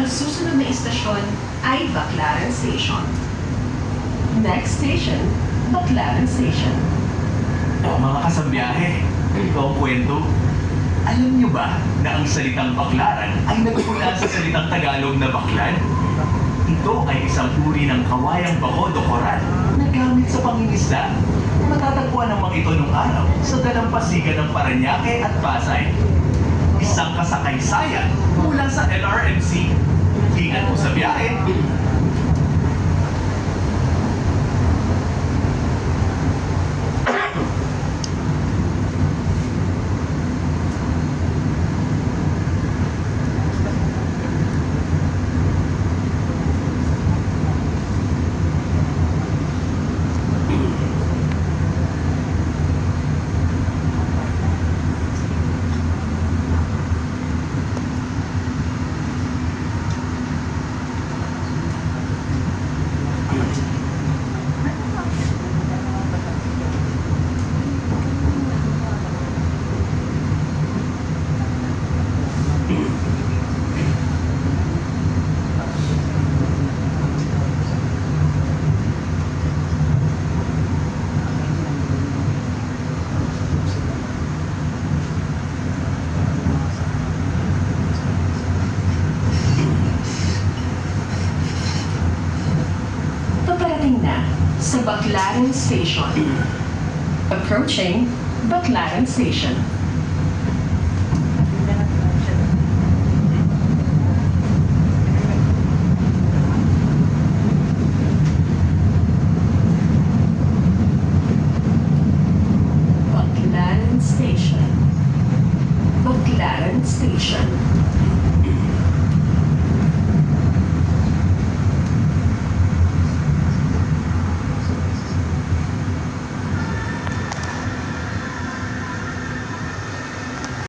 Ang susunod na istasyon ay Baclaran Station. Next station, Baclaran Station. Mga kasambiyahe, ito ang kwento. Alam niyo ba na ang salitang baklaran ay nagmula sa salitang Tagalog na baklan? Ito ay isang uri ng kawayang bako o koral na gamit sa pangingisda. Matatagpuan naman ito nung araw sa dalampasigan ng Parañaque at Pasay. Isang kasakaysayan mula sa LRMC. Ingat po sa biyahe. Paparating na sa Baclaran Station. Approaching Baclaran Station.